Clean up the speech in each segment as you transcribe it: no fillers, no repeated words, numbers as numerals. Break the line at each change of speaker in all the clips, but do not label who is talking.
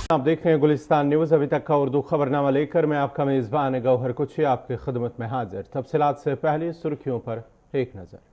आप देख रहे हैं गुलिस्तान न्यूज। अभी तक का उर्दू खबरनामा लेकर मैं आपका मेजबान गौहर कुछी आपकी खिदमत में हाजिर। तफसीलात से पहले सुर्खियों पर एक नजर।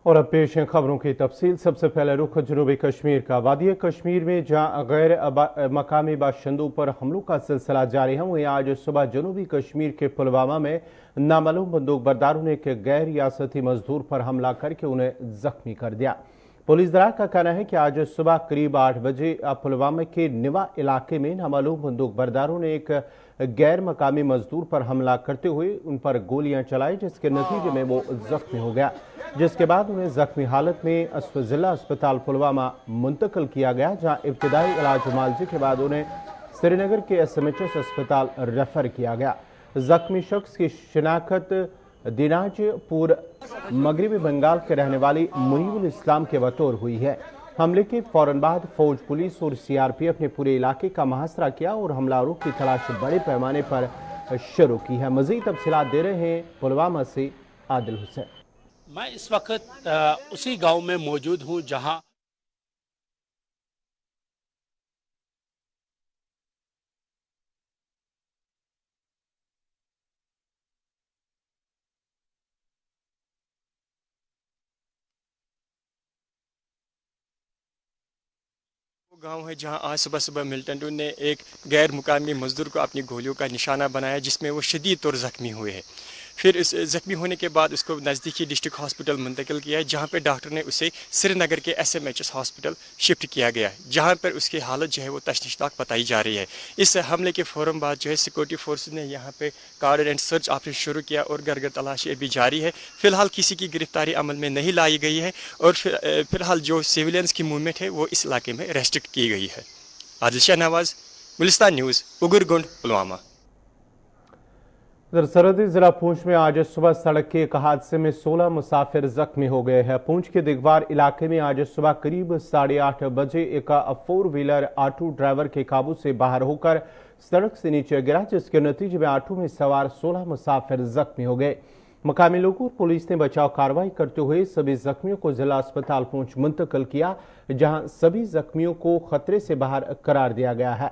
और अब पेश हैं खबरों की तफसील। सबसे पहले रुख जनूबी कश्मीर का। वादी कश्मीर में जहां गैर मकामी बाशिंदों पर हमलों का सिलसिला जारी है, वहीं आज सुबह जनूबी कश्मीर के पुलवामा में नामालूम बंदूक बरदारों ने एक गैर रियासती मजदूर पर हमला करके उन्हें जख्मी कर दिया। पुलिस दरार का कहना है कि आज सुबह करीब 8 बजे पुलवामा के निवा इलाके में नामालूम बंदूक बरदारों ने एक गैर मकामी मजदूर पर हमला करते हुए उन पर गोलियां चलाई, जिसके नतीजे में वो जख्मी हो गया, जिसके बाद उन्हें जख्मी हालत में जिला अस्पताल पुलवामा मुंतकिल किया गया, जहां इब्तिदाई इलाज मुआवजे के बाद उन्हें श्रीनगर के SMHS अस्पताल रेफर किया गया। जख्मी शख्स की शिनाख्त दिनाजपुर मगरबी बंगाल के रहने वाली मुनीबुल इस्लाम के बतौर हुई है। हमले के फौरन बाद फौज, पुलिस और CRPF ने पूरे इलाके का मुहासरा किया और हमलावरों की तलाश बड़े पैमाने पर शुरू की है। मजीद तफसीलात दे रहे हैं पुलवामा से आदिल हुसैन।
मैं इस वक्त उसी गांव में मौजूद हूं जहां
गांव है जहां आज सुबह सुबह मिलिटेंटों ने एक गैर मुकामी मजदूर को अपनी गोलियों का निशाना बनाया, जिसमें वो शदीद तौर जख्मी हुए हैं। फिर इस जख्मी होने के बाद उसको नज़दीकी डिस्ट्रिक्ट हॉस्पिटल मुंतकिल किया है, जहां पे डॉक्टर ने उसे श्रीनगर के SMHS हॉस्पिटल शिफ्ट किया गया, जहां पर उसकी हालत जो है वो तशवीशनाक बताई जा रही है। इस हमले के फ़ौरन बाद जो है सिक्योरिटी फोर्सेस ने यहाँ पे कार्ड एंड सर्च ऑपरेशन शुरू किया और घर घर तलाशी अभी जारी है। फिलहाल किसी की गिरफ्तारी अमल में नहीं लाई गई है और फिलहाल जो सिविलियंस की मूवमेंट है वो इस इलाके में रेस्ट्रिक्ट की गई है। आदिल शाह नवाज, गुलिस्तान न्यूज़, उगरगुंड, पुलवामा।
सरहदी जिला पूंछ में आज सुबह सड़क के एक हादसे में 16 मुसाफिर जख्मी हो गए हैं। पूंछ के दिगवार इलाके में आज सुबह करीब 8:30 बजे एक 4 व्हीलर ऑटो ड्राइवर के काबू से बाहर होकर सड़क से नीचे गिरा, जिसके नतीजे में ऑटो में सवार 16 मुसाफिर जख्मी हो गए। मकामी लोगों और पुलिस ने बचाव कार्रवाई करते हुए सभी जख्मियों को जिला अस्पताल पूंछ मुंतकिल किया, जहां सभी जख्मियों को खतरे से बाहर करार दिया गया है।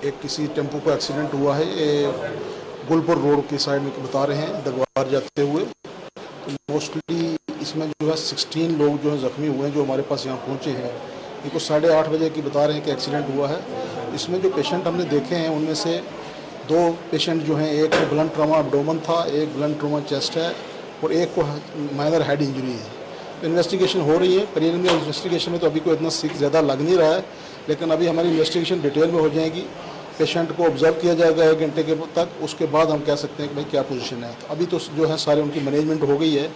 एक किसी टेम्पो का एक्सीडेंट हुआ है, ये गुलपुर रोड की साइड में बता रहे हैं, दगवार जाते हुए। तो मोस्टली इसमें जो है 16 लोग जो हैं ज़ख्मी हुए हैं, जो हमारे पास यहाँ पहुँचे हैं। इनको 8:30 बजे की बता रहे हैं कि एक्सीडेंट हुआ है। इसमें जो पेशेंट हमने देखे हैं उनमें से 2 पेशेंट जो हैं, एक को ब्लंट ट्रॉमा एब्डोमेन था, एक ब्लंट ट्रॉमा चेस्ट है और एक को माइनर हेड इंजरी है। तो इन्वेस्टिगेशन हो रही है। प्रीलिमिनरी इन्वेस्टिगेशन में तो अभी कोई इतना ज़्यादा लग नहीं रहा है, लेकिन अभी हमारी इन्वेस्टिगेशन डिटेल में हो जाएगी। पेशेंट को ऑब्जर्व किया जाएगा 1 घंटे के तक, उसके बाद हम कह सकते हैं कि भाई क्या पोजीशन है। तो अभी तो जो है सारे उनकी मैनेजमेंट हो गई है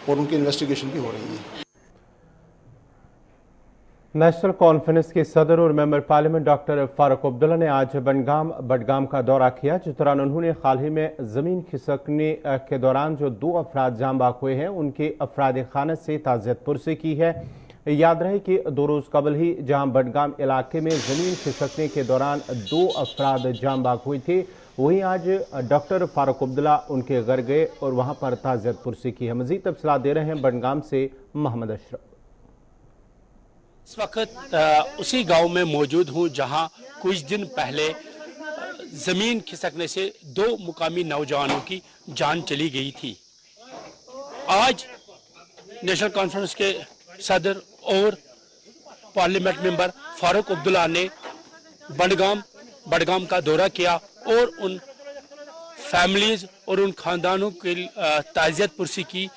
और उनकी इन्वेस्टिगेशन भी हो रही है।
नेशनल कॉन्फ्रेंस के सदर और member parliament doctor Farooq Abdullah ने आज बडगाम का दौरा किया, जिस दौरान उन्होंने हाल ही में जमीन खिसकने के दौरान जो 2 अफराद जान बाक हुए हैं उनके अफराद खाना से ताज़ियत पुरसी की है। याद रहे कि 2 रोज कबल ही जहां बडगाम इलाके में जमीन खिसकने के दौरान 2 अफराद जान बाक हुए थे, वहीं आज डॉक्टर फारूक अब्दुल्ला उनके घर गए और वहां पर ताज़ियत पुरसी की है। मजीद तफसीलात दे रहे हैं बडगाम से मोहम्मद अशरफ।
इस वक्त उसी गांव में मौजूद हूं जहां कुछ दिन पहले जमीन खिसकने से 2 मुकामी नौजवानों की जान चली गई थी। आज नेशनल कॉन्फ्रेंस के सदर और पार्लियामेंट मेंबर फारूक अब्दुल्ला ने बडगाम का दौरा किया और उन फैमिलीज और उन खानदानों के ताज़ियत पुरसी की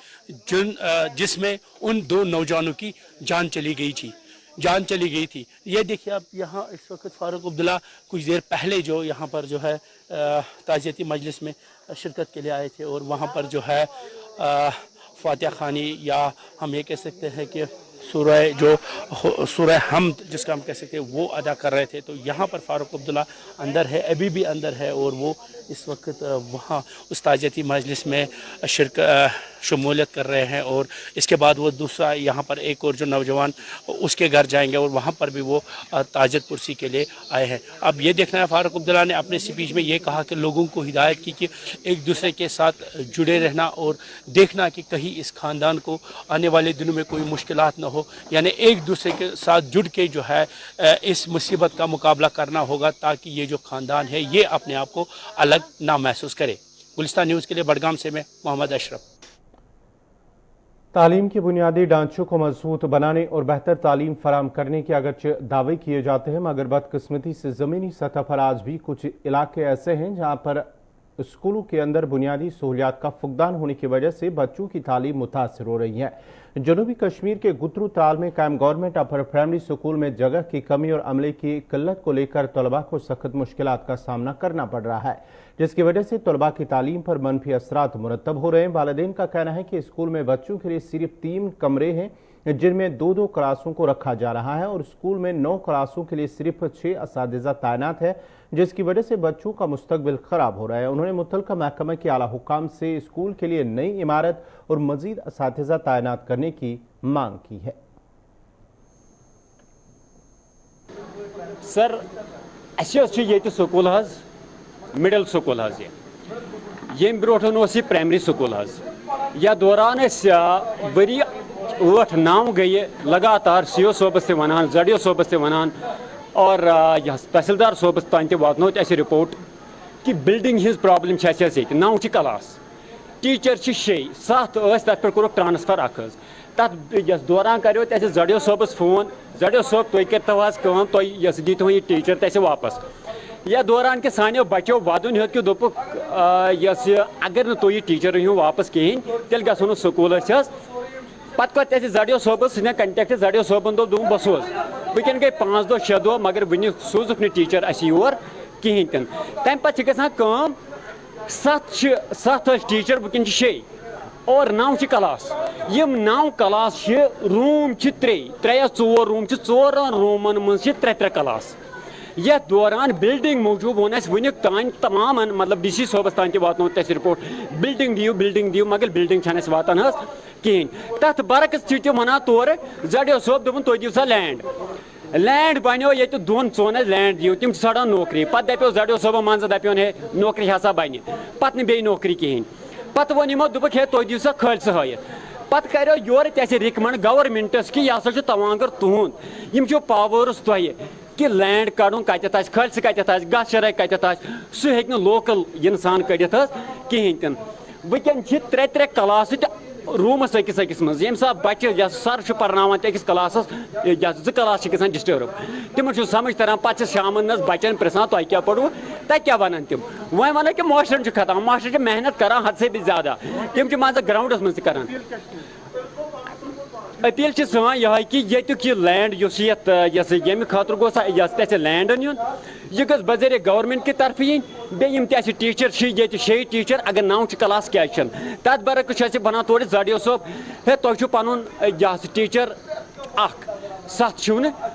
जिसमें उन 2 नौजवानों की जान चली गई थी। ये देखिए आप यहाँ इस वक्त फारूक अब्दुल्ला कुछ देर पहले जो यहाँ पर जो है ताज़ियती मजलिस में शिरकत के लिए आए थे और वहाँ पर जो है फातिहा खानी या हम ये कह सकते हैं कि सूरह हमद जिसका हम कह सकते हैं वो अदा कर रहे थे। तो यहाँ पर फारूक अब्दुल्ला अंदर है, अभी भी अंदर है और वो इस वक्त वहाँ उस ताज़ियती मजलिस में शमूलियत कर रहे हैं और इसके बाद वो दूसरा यहाँ पर एक और जो नौजवान उसके घर जाएंगे और वहाँ पर भी वो ताज़ियत पुरसी के लिए आए हैं। अब ये देखना है, फारूक अब्दुल्ला ने अपने स्पीच में ये कहा कि लोगों को हिदायत की कि एक दूसरे के साथ जुड़े रहना और देखना कि कहीं इस ख़ानदान को आने वाले दिनों में कोई मुश्किलात न हो, यानी एक दूसरे के साथ जुड़ के जो है इस मुसीबत का मुकाबला करना होगा ताकि ये जो ख़ानदान है ये अपने आप को अलग ना महसूस करे। गुलिस्तान न्यूज़ के लिए बडगाम से मैं मोहम्मद अशरफ।
तालीम के बुनियादी ढांचों को मजबूत बनाने और बेहतर तालीम फराम करने के अगरचे दावे किए जाते हैं, मगर बदकिस्मती से ज़मीनी सतह पर आज भी कुछ इलाके ऐसे हैं जहां पर स्कूलों के अंदर बुनियादी सहूलियात का फुकदान होने की वजह से बच्चों की तालीम मुतासर हो रही है। जनूबी कश्मीर के गुतरू ताल में कायम गवर्नमेंट अपर प्राइमरी स्कूल में जगह की कमी और अमले की किल्लत को लेकर तलबा को सख्त मुश्किलात का सामना करना पड़ रहा है, जिसकी वजह से तलबा की तालीम पर मनफी असरात मुरतब हो रहे हैं। वालिदैन का कहना है कि स्कूल में बच्चों के लिए सिर्फ 3 कमरे हैं जिनमें 2-2 क्लासों को रखा जा रहा है और स्कूल में 9 क्लासों के लिए सिर्फ 6 असातिज़ा तैनात है, जिसकी वजह से बच्चों का मुस्तकबिल खराब हो रहा है। उन्होंने मुतल्लिका महकमे के आला हुकाम से स्कूल के लिए नई इमारत और मजीद असातिज़ा तैनात करने की मांग की है।
सर स्कूल मिडल स्कूल ये ब्रोन प्राइमरी स्कूल या दौरान वरी 8-9 गई लगातार CO सोबस वनान ZO सोबस वनान और तहसीलदार सोबस तान वातनो रिपोर्ट कि building his problem 9 class teacher 6-7 तथ पे कोर ट्रांसफर तथ दौरान करो ZO सोबस फोन ZO सोब तुम करो तुम दीतो ये टीचर तह वापस या दौरान के सानियों बचो वादन हेत कि दोप अगर न तुम टीचर रहो वापस कहें तेल गो स्कूल पत् ZO सोबस मे कंटेक्ट ZO सोबन दोप बह सोज वह गई 5 दो 6 दो मगर वन सोजुक टीचर योर कहें तम पे गम 7 टीचर वह 6 और 9 क्लास यम 9 क्लास रूम 3 या 4 रूम 4 रूमन मज 3 क्लास यह दौरान बिल्डिंग मौजूद वो वन तान तमाम मतलब DC सोबस तान वातो रिपोर्ट बिल्डिंग दियो मगर बिल्डिंग वातान कहें तथ बरक्स वन तौर ZO सोब दोपन तुम दिव सा लैंड बनो ये 2-4 लैंड दियो तम ड़ान नौकरी पे दपो ZO सोब मन दपोन है नौकरी हसा बन पे बे नौकरी कहें पे वो यमो दुख है तुम दिव सा खालस हयत पे करो योर रिकमेंड गवर्नमेंटस कि यह हसा तवांगर तुहद यम पावर्स तुह कि लैंड कड़न कत खालस कत गस शराय कत सह हे लोकल इंसान कड़ित कहें तन वह 3 क्लास रूमस अकिस मज ये बच्चे सर पर्नावान अकिस क्लास 2 क्लास गसान डिस्टर्ब तम समझ तरह पे शाम बच्चन प्रसान तुम क्या पढ़ो तक क्या वन तम वह वन कि मास्टर खत्म मास्टर मेहनत कर हद से भी ज्यादा तम मान ग्राउंडस मज कर अपील सान यह कि ये लैंड ये खतर गो लैंड यून यह गस बजर गवर्नमेंट की तरफ इन बेम टीचर 6 टीचर अगर 9 क्लास क्या तथ बरक्स बना तोड़ ZO सोब है तुम पन टीचर 7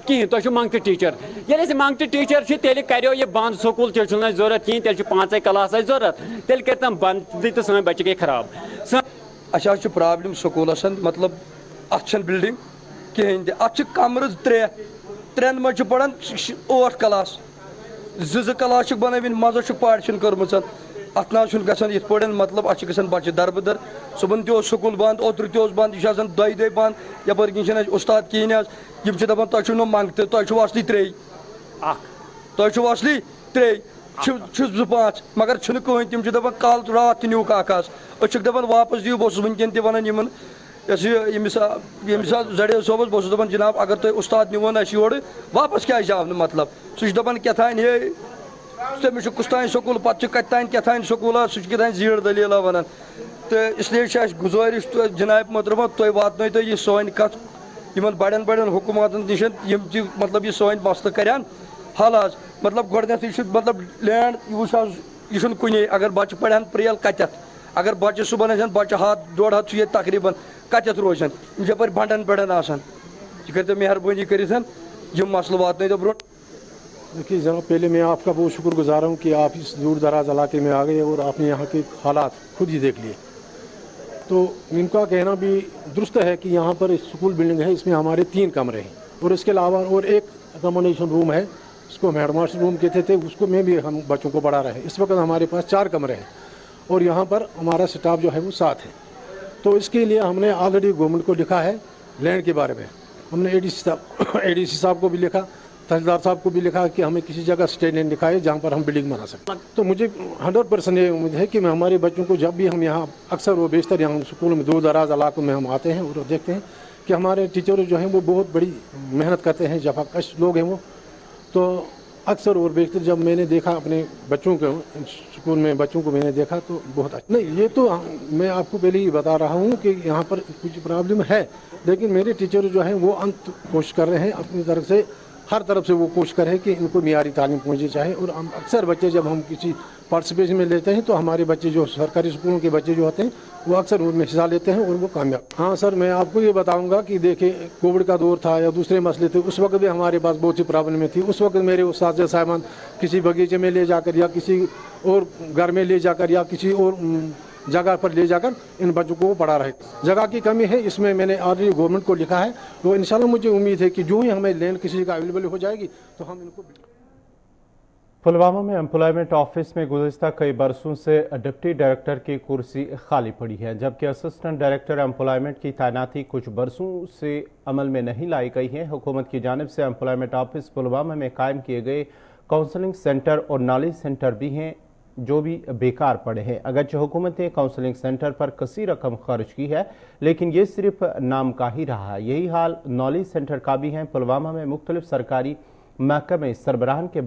कहें तुम मंगत टीचर ये मंगत टीचर तेल करो ये बंद स्कूल तेल जरूरत कहें तेल 5 क्लास जरूरत तेल कर बंद तो सन बच्चे गई खराब
अच्छा प्रॉब्लम स्कूलस मतलब अन बिल्डिंग कहें अत कमर 3 मज पढ़ान 8 क्लास زٕ کلاس بنٲوِنۍ منٛزٕ پارٹیشن کٔرمٕژ اتھ نہ چھُنہٕ گژھان یِتھ پٲٹھۍ مطلب اتھ چھِ گژھان بچہِ دربدر صبحن تہِ اوس سکوٗل بنٛد اوترٕ تہِ اوس بنٛد یہِ چھُ آسان دۄیہِ دۄہہِ بنٛد یپٲرۍ کِنۍ چھِنہٕ اَسہِ اُستاد کِہیٖنۍ حظ یِم چھِ دپان تۄہہِ چھُو نہٕ منٛگتہٕ تۄہہِ چھُو اصلی ترٛیٚیہِ تۄہہِ چھُو اصلی ترٛیٚیہِ چھِ 2-5 مگر چھُنہٕ کٕہٕنۍ تِم چھِ دپان کال راتھ تہِ نیوٗکھ اکھ حظ أسۍ چھِکھ دپان واپس دِیِو بہٕ اوسُس وٕنکٮ۪ن تہِ ونان یِمن ییٚمِس حظ زڈے صٲبس بہٕ اوسُس دپان جناب اگر تۄہہِ اُستاد نیوٗون اَسہِ یورٕ واپس کیازِ آو نہٕ مطلب سُہ چھُ دپان کیٛاہ ہے تٔمِس چھُ کُس تانۍ سکوٗل پتہٕ چھُ کتہِ تانۍ کیٛاہ تانۍ سکوٗلا سُہ چھُ کیٛاہ تانۍ زیٖٹھ دٔلیٖلا ونان تہٕ اسلیے چھِ اَسہِ گُزٲرِش جناب محترمہ تُہۍ واتنٲیتو یہِ سٲنۍ کتھ یِمن بڑٮ۪ن بڑٮ۪ن حکوٗماتن نِش یِم تہِ مطلب یہِ سٲنۍ مسلہٕ کرن حل حظ مطلب گۄڈٕنیتھٕے چھُ مطلب لینڈ یہِ وٕچھ حظ یہِ چھُنہٕ کُنے اگر بچہِ پرن پریل کتٮ۪تھ اگر بچہِ صبحن آسن بچہِ 100-1.5 چھُ ییٚتہِ تقریٖبن کتٮ۪تھ روزن یِم چھِ یپٲرۍ بنڈن پٮ۪ٹھ آسان یہِ کٔرۍتو مہربٲنی کٔرِتھ یِم مسلہٕ واتنٲیتو برونٛٹھ.
देखिए जनाब पहले मैं आपका बहुत शुक्रगुजार हूँ कि आप इस दूर दराज इलाके में आ गए और आपने यहाँ के हालात खुद ही देख लिए. तो इनका कहना भी दुरुस्त है कि यहाँ पर स्कूल बिल्डिंग है इसमें हमारे 3 कमरे हैं और इसके अलावा और एक अकोमोडेशन रूम है उसको हम हेडमास्टर रूम कहते थे उसको में भी हम बच्चों को पढ़ा रहे हैं. इस वक्त हमारे पास 4 कमरे हैं और यहाँ पर हमारा स्टाफ जो है वो 7 है. तो इसके लिए हमने ऑलरेडी गवर्नमेंट को लिखा है लैंड के बारे में. हमने एडीसी साहब को भी लिखा तहसीलदार साहब को भी लिखा कि हमें किसी जगह स्टेट लैंड दिखाए जहाँ पर हम बिल्डिंग बना सकते. तो मुझे 100% ये उम्मीद है कि मैं हमारे बच्चों को जब भी हम यहाँ अक्सर वो बेशतर यहाँ स्कूल में दूर दराज इलाकों में हम आते हैं और देखते हैं कि हमारे टीचर जो हैं वो बहुत बड़ी मेहनत करते हैं जफाकश लोग हैं वो. तो अक्सर और बेशतर जब मैंने देखा अपने बच्चों को स्कूल में बच्चों को मैंने देखा तो बहुत अच्छा. नहीं ये तो मैं आपको पहले ही बता रहा हूँ कि यहाँ पर कुछ प्रॉब्लम है लेकिन मेरे टीचर जो हैं वो अंत कोशिश कर रहे हैं अपनी तरफ से हर तरफ से वो कोशिश करें कि इनको मियारी तालीम पहुँचनी चाहिए. और हम अक्सर बच्चे जब हम किसी पार्टिसिपेशन में लेते हैं तो हमारे बच्चे जो सरकारी स्कूलों के बच्चे जो होते हैं वो अक्सर उनमें हिस्सा लेते हैं और वो कामयाब. हाँ सर मैं आपको ये बताऊंगा कि देखिए कोविड का दौर था या दूसरे मसले थे उस वक्त भी हमारे पास बहुत सी प्रॉब्लमें थी. उस वक्त मेरे उस्ताद साहिबान किसी बगीचे में ले जाकर या किसी और घर में ले जाकर या किसी और जगह पर ले जाकर इन बच्चों को पढ़ा रहे. जगह की कमी है इसमें मैंने ऑलरेडी गवर्नमेंट को लिखा है तो इंशाल्लाह मुझे उम्मीद है कि जो ही हमें लैंड किसी का अवेलेबल हो जाएगी तो हम इनको.
पुलवामा में एम्प्लॉयमेंट ऑफिस में गुज़िश्ता कई बरसों से डिप्टी डायरेक्टर की कुर्सी खाली पड़ी है जबकि असिस्टेंट डायरेक्टर एम्प्लॉयमेंट की तैनाती कुछ बरसों से अमल में नहीं लाई गई है. हुकूमत की जानिब से एम्प्लॉयमेंट ऑफिस पुलवामा में कायम किए गए काउंसलिंग सेंटर और नॉलेज सेंटर भी हैं जो भी बेकार पड़े हैं. अगरचे हुकूमत ने काउंसलिंग सेंटर पर कसी रकम खर्च की है लेकिन ये सिर्फ नाम का ही रहा है. यही हाल नॉलेज सेंटर का भी है. पुलवामा में मुख्तलिफ सरकारी महकमे सरबराहन के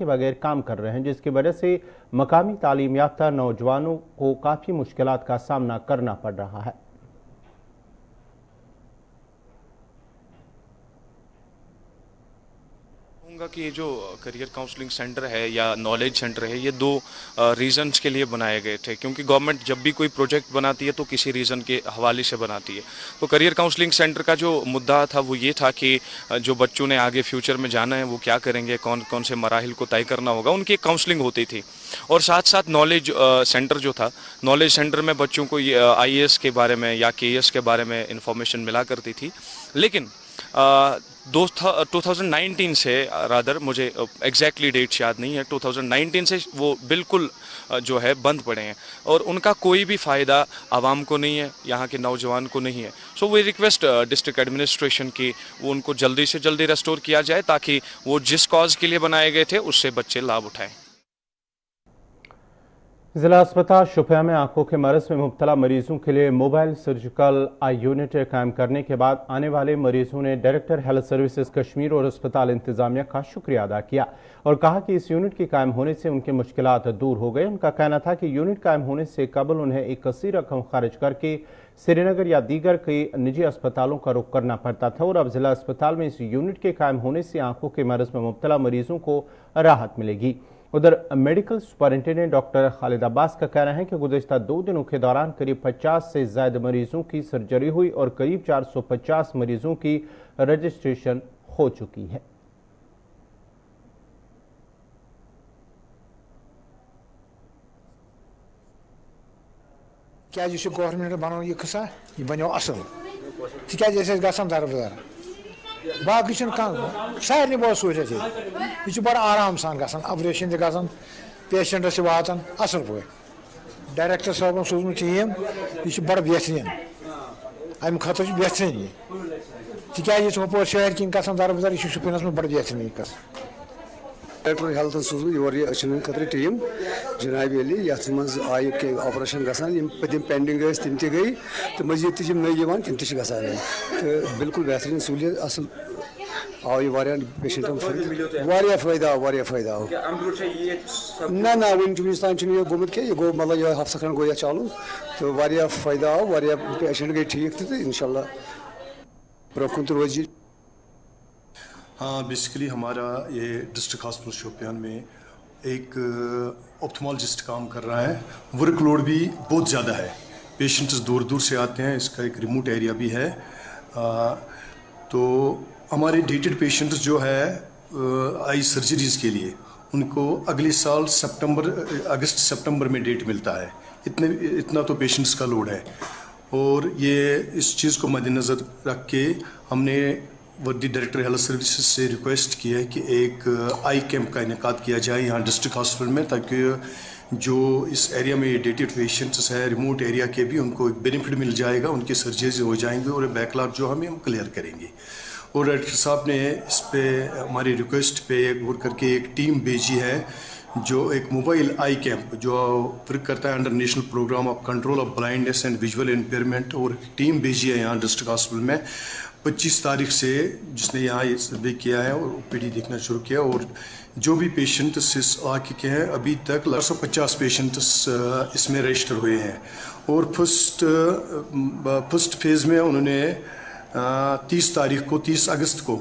बगैर काम कर रहे हैं जिसकी वजह से मकामी तालीम याफ्ता नौजवानों को काफ़ी मुश्किलात का सामना करना पड़ रहा है.
कि जो करियर काउंसलिंग सेंटर है या नॉलेज सेंटर है ये 2 रीज़न्स के लिए बनाए गए थे क्योंकि गवर्नमेंट जब भी कोई प्रोजेक्ट बनाती है तो किसी रीज़न के हवाले से बनाती है. तो करियर काउंसलिंग सेंटर का जो मुद्दा था वो ये था कि जो बच्चों ने आगे फ्यूचर में जाना है वो क्या करेंगे कौन कौन से मराहिल को तय करना होगा उनकी काउंसलिंग होती थी. और साथ साथ नॉलेज सेंटर जो था नॉलेज सेंटर में बच्चों को IAS के बारे में या KS के बारे में इंफॉर्मेशन मिला करती थी. लेकिन 2019 से रादर मुझे एग्जैक्टली डेट्स याद नहीं है 2019 से वो बिल्कुल जो है बंद पड़े हैं और उनका कोई भी फ़ायदा आवाम को नहीं है यहाँ के नौजवान को नहीं है. So we request district administration की वो उनको जल्दी से जल्दी रेस्टोर किया जाए ताकि वो जिस कॉज के लिए बनाए गए थे उससे बच्चे लाभ उठाएं.
जिला अस्पताल शुपिया में आंखों के मरज में मुब्तला मरीजों के लिए मोबाइल सर्जिकल आई यूनिट कायम करने के बाद आने वाले मरीजों ने डायरेक्टर हेल्थ सर्विसेज कश्मीर और अस्पताल इंतजामिया का शुक्रिया अदा किया और कहा कि इस यूनिट के कायम होने से उनके मुश्किलात दूर हो गए. उनका कहना था कि यूनिट कायम होने से कबल उन्हें एक कसी रकम खर्च करके श्रीनगर या दीगर कई निजी अस्पतालों का रुख करना पड़ता था और अब जिला अस्पताल में इस यूनिट के कायम होने से आंखों के मरज में मुब्तला मरीजों को राहत मिलेगी. उधर medical superintendent doctor Khalid Abbas का कहना है कि गुज़िश्ता 2 दिनों के दौरान करीब 50 से ज़्यादा मरीजों की सर्जरी हुई और करीब 450 मरीजों की रजिस्ट्रेशन हो चुकी है.
क्या गवर्नमेंट बनो यह खसा यह बनो असल तिकाज दरबदार باقی سارے بہت سہولیت یہ بڑا آرام سان گژھان آپریشن تہ گژھان پیشنٹس واتان اصل پہ ڈائریکٹر صاحبن سوزمت ٹیم یہ بڑا بہترین امہ خاطر بہترین یہ تکیاز ہپور شہر کن گژھان دربدر یہ شپینس من بڑا بہترین
ڈائریکٹر ہیلتھ سوزمت یور یہ اچھن خاطر ٹیم جناب علی یتھ مز آئی آپریشن گژھان یم پتم پینڈنگ تم تہ گئی تو مزید تم نئی تم تہ گژھان تو بالکل بہترین سہولیت اصل آو یہ واریاہ پیشنٹن فائدہ آو نہ ونکس تان یہ گومت یہ گو مطلب یہ ہفتہ کھنڈ گو یہ چالو تو واریاہ فائدہ آو واریاہ پیشنٹ گئی ٹھیک تو انشاءاللہ برونٛہہ کُن تہِ روزِ.
ہاں بیسیکلی ہمارا یہ ڈسٹرکٹ ہاسپٹل شوپیان میں ایک آپتھمالوجسٹ کام کر رہا ہے. ورک لوڈ بھی بہت زیادہ ہے, پیشنٹس دور دور سے آتے ہیں, اس کا ایک ریموٹ ایریا بھی ہے. تو ہمارے ڈیٹڈ پیشنٹس جو ہے آئی سرجریز کے لیے ان کو اگلے سال اگست سپتمبر میں ڈیٹ ملتا ہے. اتنا تو پیشنٹس کا لوڈ ہے. اور یہ اس چیز کو مد نظر رکھ کے ہم نے وردی ڈائریکٹر ہیلتھ سروسز سے ریکویسٹ کی ہے کہ ایک آئی کیمپ کا انعقاد کیا جائے یہاں ڈسٹرکٹ ہاسپٹل میں, تاکہ جو اس ایریا میں ڈیٹڈ پیشنٹس ہے ریموٹ ایریا کے بھی ان کو ایک بینیفٹ مل جائے گا, ان کی سرجریز ہو جائیں گے اور بیک لاگ جو ہم کلیئر کریں گے. اور ڈائریکٹر صاحب نے اس پہ ہماری ریکویسٹ پہ غور کر کے ایک ٹیم بھیجی ہے جو ایک موبائل آئی کیمپ جو ورک کرتا ہے under national programme of control of blindness and visual impairment, اور ٹیم بھیجی ہے یہاں ڈسٹرکٹ ہاسپٹل میں 25 تاریخ سے, جس نے یہاں یہ سروے کیا ہے اور پی ڈی دیکھنا شروع کیا. اور جو بھی پیشنٹس اس علاقے کے ہیں ابھی تک 150 پیشنٹس اس میں رجسٹر ہوئے ہیں. اور فرسٹ فیز میں انہوں نے 30 اگست کو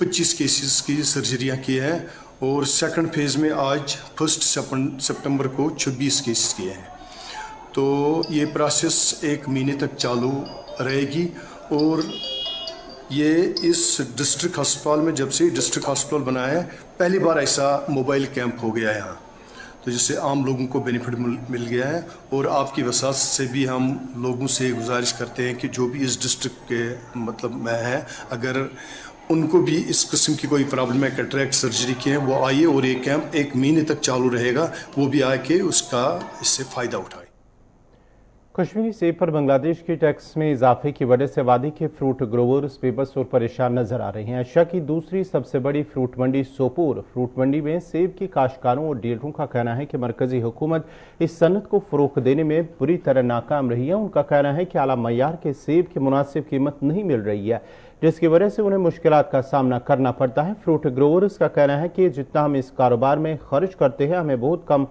25 کیسز کی سرجریاں کی ہیں, اور سیکنڈ فیز میں آج 1 سپتمبر کو 26 کیسز کیے ہیں. تو یہ پروسیس 1 مہینے تک چالو رہے گی. اور یہ اس ڈسٹرکٹ ہسپتال میں جب سے ڈسٹرکٹ ہاسپٹل بنا ہے پہلی بار ایسا موبائل کیمپ ہو گیا ہے یہاں, تو جس سے عام لوگوں کو بینیفٹ مل گیا ہے. اور آپ کی وساطت سے بھی ہم لوگوں سے گزارش کرتے ہیں کہ جو بھی اس ڈسٹرکٹ کے مطلب میں ہیں, اگر ان کو بھی اس قسم کی کوئی پرابلم ہے کیٹریکٹ سرجری کی ہیں, وہ آئیے اور یہ کیمپ 1 مہینے تک چالو رہے گا, وہ بھی آ کے اس سے فائدہ اٹھائے.
کشمیری سیب پر بنگلہ دیش کی ٹیکس میں اضافے کی وجہ سے وادی کے فروٹ گروورز بے بس اور پریشان نظر آ رہے ہیں. ایشیا کی دوسری سب سے بڑی فروٹ منڈی سوپور فروٹ منڈی میں سیب کی کاشتکاروں اور ڈیلروں کا کہنا ہے کہ مرکزی حکومت اس صنعت کو فروغ دینے میں بری طرح ناکام رہی ہے. ان کا کہنا ہے کہ اعلیٰ معیار کے سیب کی مناسب قیمت نہیں مل رہی ہے, جس کی وجہ سے انہیں مشکلات کا سامنا کرنا پڑتا ہے. فروٹ گروورز کا کہنا ہے کہ جتنا ہم اس کاروبار میں خرچ کرتے ہیں ہمیں بہت کم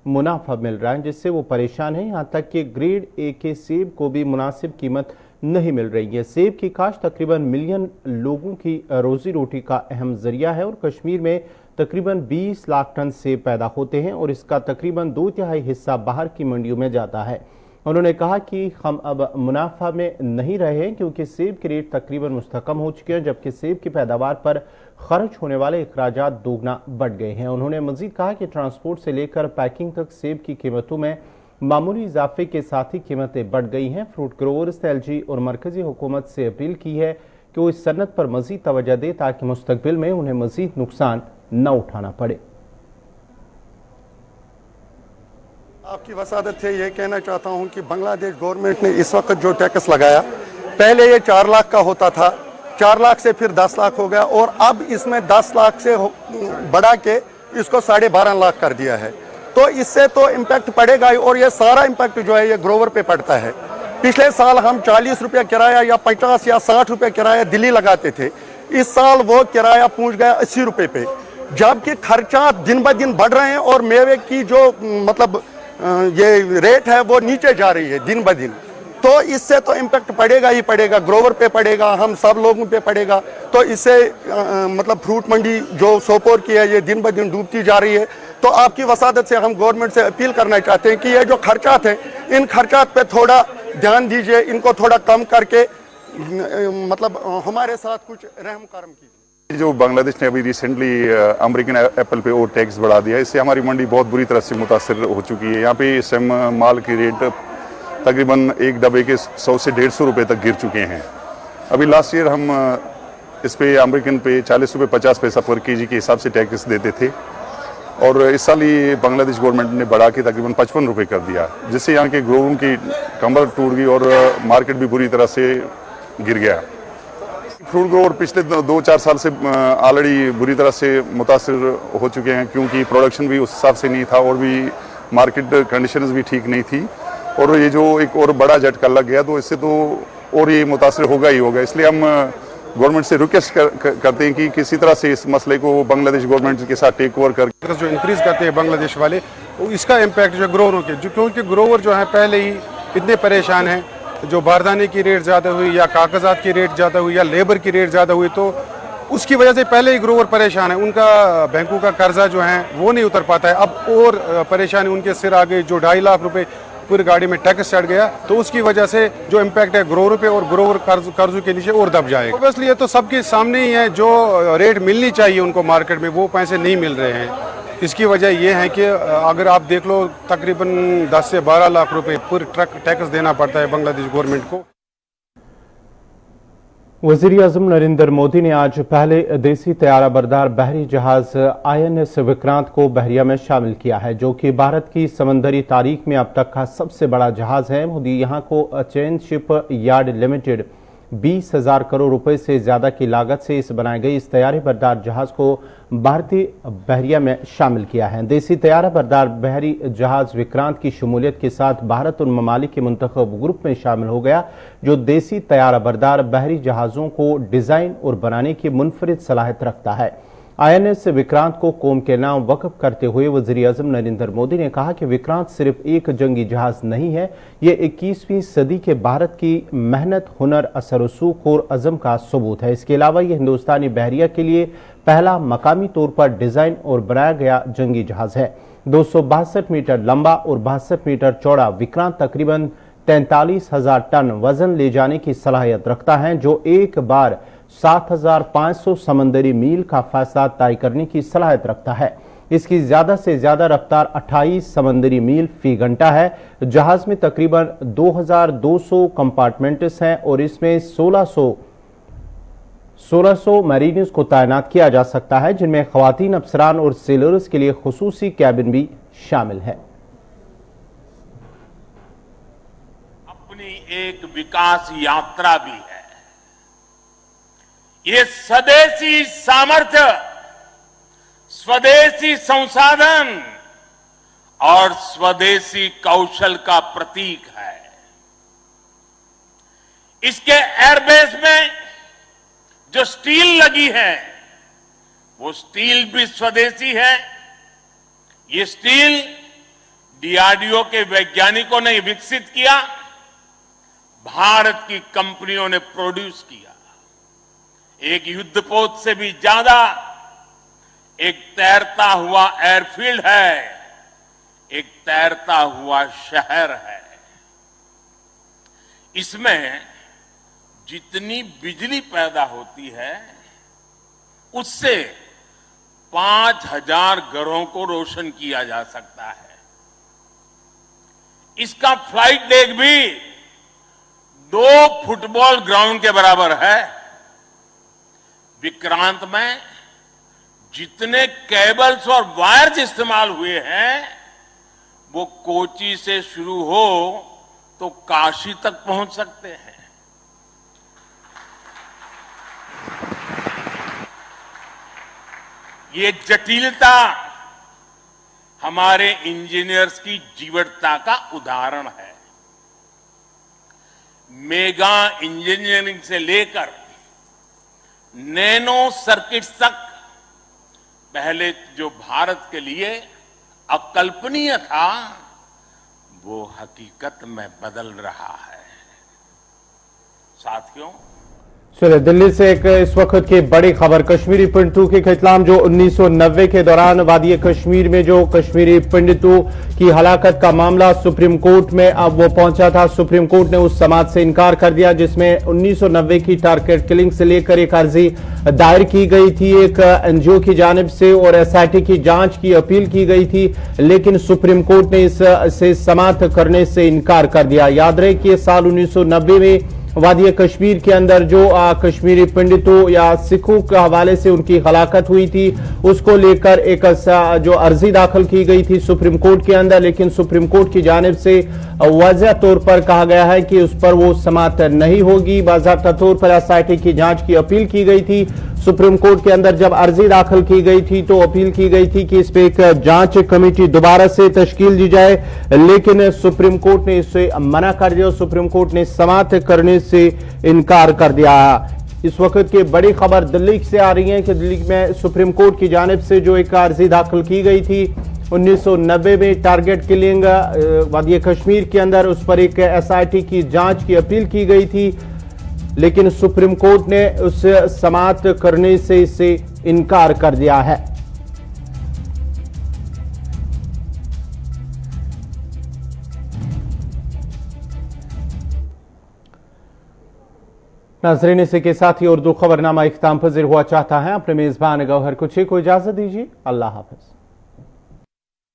منافع مل رہا ہے, جس سے وہ پریشان ہیں. یہاں تک کہ گریڈ اے کے سیب کو بھی مناسب قیمت نہیں مل رہی ہے. سیب کی کاشت تقریباً ملین لوگوں کی روزی روٹی کا اہم ذریعہ ہے, اور کشمیر میں تقریباً 20 لاکھ ٹن سیب پیدا ہوتے ہیں اور اس کا تقریباً 2/3 حصہ باہر کی منڈیوں میں جاتا ہے. انہوں نے کہا کہ ہم اب منافع میں نہیں رہے ہیں کیونکہ سیب کے ریٹ تقریباً مستحکم ہو چکے ہیں, جبکہ سیب کی پیداوار پر خرچ ہونے والے اخراجات دوگنا بڑھ گئے ہیں. انہوں نے مزید کہا کہ ٹرانسپورٹ سے لے کر پیکنگ تک سیب کی قیمتوں میں معمولی اضافے کے ساتھ ہی قیمتیں بڑھ گئی ہیں. فروٹ گروورز نے LG اور مرکزی حکومت سے اپیل کی ہے کہ وہ اس صنعت پر مزید توجہ دے تاکہ مستقبل میں انہیں مزید نقصان نہ اٹھانا پڑے.
آپ کی وسادت سے یہ کہنا چاہتا ہوں کہ بنگلہ دیش گورنمنٹ نے اس وقت جو ٹیکس لگایا, پہلے یہ 4 لاکھ کا ہوتا تھا, 4 لاکھ سے پھر 10 لاکھ ہو گیا, اور اب اس میں 10 لاکھ سے بڑھا کے اس کو 12.5 لاکھ کر دیا ہے. تو اس سے تو امپیکٹ پڑے گا ہی, اور یہ سارا امپیکٹ جو ہے یہ گروور پہ پڑتا ہے. پچھلے سال ہم 40 روپے کرایہ یا 50 یا 60 روپے کرایہ دلی لگاتے تھے, اس سال وہ کرایہ پہنچ گیا 80 روپے پہ, جبکہ خرچات دن بہ دن بڑھ رہے ہیں اور میوے کی جو مطلب یہ ریٹ ہے وہ نیچے جا رہی ہے دن بہ دن. تو اس سے تو امپیکٹ پڑے گا ہی پڑے گا, گروور پہ پڑے گا, ہم سب لوگوں پہ پڑے گا. تو اس سے مطلب فروٹ منڈی جو سوپور کی ہے یہ دن بہ دن ڈوبتی جا رہی ہے. تو آپ کی وسادت سے ہم گورنمنٹ سے اپیل کرنا چاہتے ہیں کہ یہ جو خرچات ہیں ان خرچات پہ تھوڑا دھیان دیجئے, ان کو تھوڑا کم کر کے مطلب ہمارے ساتھ کچھ رحم کرم کیجیے.
جو بنگلہ دیش نے ابھی ریسنٹلی امریکن ایپل پہ اور ٹیکس بڑھا دیا ہے, اس سے ہماری منڈی بہت بری طرح سے متاثر ہو چکی ہے. یہاں پہ اس ٹائم مال کی ریٹ تقریباً ایک ڈبے کے 100 سے 150 روپے تک گر چکے ہیں. ابھی لاسٹ ایئر ہم इस पे अमेरिकन पे 40 रुपये 50 पैसा पर केजी के हिसाब से टैक्स देते थे, और इस साल ये बांग्लादेश गवर्नमेंट ने बढ़ा के तकरीबन 55 रुपये कर दिया, जिससे यहाँ के ग्रोवरों की कमर टूट गई और मार्केट भी बुरी तरह से गिर गया। फ्रूट ग्रोवर पिछले 2-4 साल से ऑलरेडी बुरी तरह से मुतासिर हो चुके हैं, क्योंकि प्रोडक्शन भी उस हिसाब से नहीं था और भी मार्केट कंडीशंस भी ठीक नहीं थी, और ये जो एक और बड़ा झटका लग गया तो इससे तो और ये मुतासिर होगा ही होगा। इसलिए हम गवर्नमेंट से रिक्वेस्ट करते हैं कि किसी तरह से इस मसले को बांग्लादेश गवर्नमेंट के साथ टेक ओवर कर
जो इंक्रीज करते हैं बांग्लादेश वाले, इसका इम्पैक्ट जो ग्रोवरों के, जो क्योंकि ग्रोवर जो है पहले ही इतने परेशान हैं, जो बारदाने की रेट ज़्यादा हुई या कागजात की रेट ज़्यादा हुई या लेबर की रेट ज़्यादा हुई, तो उसकी वजह से पहले ही ग्रोवर परेशान है, उनका बैंकों का कर्जा जो है वो नहीं उतर पाता है। अब और परेशानी उनके सिर आ गई, जो 2.5 लाख रुपए पूरी गाड़ी में टैक्स चढ़ गया, तो उसकी वजह से जो इम्पैक्ट है ग्रोवर पे, और ग्रोवर कर्जों के नीचे और दब जाएगा। ऑब्वियसली ये तो सबके सामने ही है, जो रेट मिलनी चाहिए उनको मार्केट में वो पैसे नहीं मिल रहे हैं। इसकी वजह ये है कि अगर आप देख लो तकरीबन 10 से 12 लाख रुपए पर ट्रक टैक्स देना पड़ता है बांग्लादेश गवर्नमेंट को।
वज़ीर-ए-आज़म नरेंद्र मोदी ने आज पहले देसी तैयारा बरदार बहरी जहाज INS विक्रांत को बहरिया में शामिल किया है, जो कि भारत की समंदरी तारीख में अब तक का सबसे बड़ा जहाज है। मोदी यहाँ को chain ship yard limited 20,000 crore रुपए से ज्यादा की लागत से इस बनाई गई इस तैयारी बरदार जहाज को भारतीय बहरिया में शामिल किया है। देसी तैयारा बरदार बहरी जहाज विक्रांत की शमूलियत के साथ भारत उन ममालिक के मुंतखब ग्रुप में शामिल हो गया जो देसी तैयारा बरदार बहरी जहाजों को डिजाइन और बनाने की मुनफरिद सलाहियत रखता है। INS विक्रांत को कौम के नाम वक्फ करते हुए वज़ीर-ए-आज़म नरेंद्र मोदी ने कहा कि विक्रांत सिर्फ एक जंगी जहाज नहीं है, ये 21वीं सदी के भारत की मेहनत, हुनर, असर रसूख और अज़म का सबूत है। इसके अलावा ये हिंदुस्तानी बहरिया के लिए पहला मकामी तौर पर डिजाइन और बनाया गया जंगी जहाज है। 262 मीटर लंबा और 62 मीटर चौड़ा विक्रांत तकरीबन 43,000 टन वजन ले जाने की सलाहियत रखता है, जो एक बार 7,500 समंदरी मील का फासला तय करने की सलाहियत रखता है। इसकी ज्यादा से ज्यादा रफ्तार 28 समंदरी मील फी घंटा है। जहाज में तकरीबन 2,200 कंपार्टमेंट्स हैं और इसमें 1600 मरीनर्स को तैनात किया जा सकता है, जिनमें खवातीन अफसरान और सेलर्स के लिए खुसूसी कैबिन भी शामिल है।
अपनी एक विकास यात्रा भी है। ये स्वदेशी सामर्थ्य, स्वदेशी संसाधन और स्वदेशी कौशल का प्रतीक है। इसके एयरबेस में जो स्टील लगी है वो स्टील भी स्वदेशी है। ये स्टील DRDO के वैज्ञानिकों ने विकसित किया, भारत की कंपनियों ने प्रोड्यूस किया। एक युद्धपोत से भी ज्यादा एक तैरता हुआ एयरफील्ड है, एक तैरता हुआ शहर है। इसमें जितनी बिजली पैदा होती है उससे 5,000 घरों को रोशन किया जा सकता है। इसका फ्लाइट डेक भी 2 फुटबॉल ग्राउंड के बराबर है। विक्रांत में जितने केबल्स और वायर्स इस्तेमाल हुए हैं वो कोची से शुरू हो तो काशी तक पहुंच सकते हैं। ये जटिलता हमारे इंजीनियर्स की जीवटता का उदाहरण है। मेगा इंजीनियरिंग से लेकर नैनो सर्किट्स तक पहले जो भारत के लिए अकल्पनीय था वो हकीकत में बदल रहा है। साथियों,
चलिए दिल्ली से एक इस वक्त की बड़ी खबर, कश्मीरी पंडितों के खिलाफ जो 1990 के दौरान वादी कश्मीर में जो कश्मीरी पंडितों की हलाकत का मामला सुप्रीम कोर्ट में अब वो पहुंचा था। सुप्रीम कोर्ट ने उस समाज से इनकार कर दिया जिसमें 1990 की टारगेट किलिंग से लेकर एक अर्जी दायर की गई थी एक NGO की जानिब से और SIT की जांच की अपील की गई थी, लेकिन सुप्रीम कोर्ट ने इससे समाप्त करने से इनकार कर दिया। याद रहे कि साल 1990 में वादी कश्मीर के अंदर जो कश्मीरी पंडितों या सिखों के हवाले से उनकी हलाकत हुई थी, उसको लेकर एक जो अर्जी दाखिल की गई थी सुप्रीम कोर्ट के अंदर, लेकिन सुप्रीम कोर्ट की जानिब से वाज़ह तौर पर कहा गया है कि उस पर वो समाअत नहीं होगी। बाज़ाब्ता तौर पर SIT की जांच की अपील की गई थी। सुप्रीम कोर्ट के अंदर जब अर्जी दाखिल की गई थी तो अपील की गई थी कि इस पर एक जांच कमेटी दोबारा से तश्कील दी जाए, लेकिन सुप्रीम कोर्ट ने इसे मना कर दिया। सुप्रीम कोर्ट ने समाअत करने से इनकार कर दिया। इस वक्त की बड़ी खबर दिल्ली से आ रही है कि दिल्ली में सुप्रीम कोर्ट की जानिब से जो एक अर्जी दाखिल की गई थी 1990 में टारगेट किलिंग वादी कश्मीर के अंदर, उस पर एक SIT की जांच की अपील की गई थी, लेकिन सुप्रीम कोर्ट ने उस समाअत करने से इसे इनकार कर दिया है। नाज़रीन, इसी के साथ ही उर्दू खबरनामा इख्तिताम पज़ीर हुआ चाहता है। अपने मेज़बान गौहर कुछी को इजाज़त दीजिए। अल्लाह हाफ़िज़।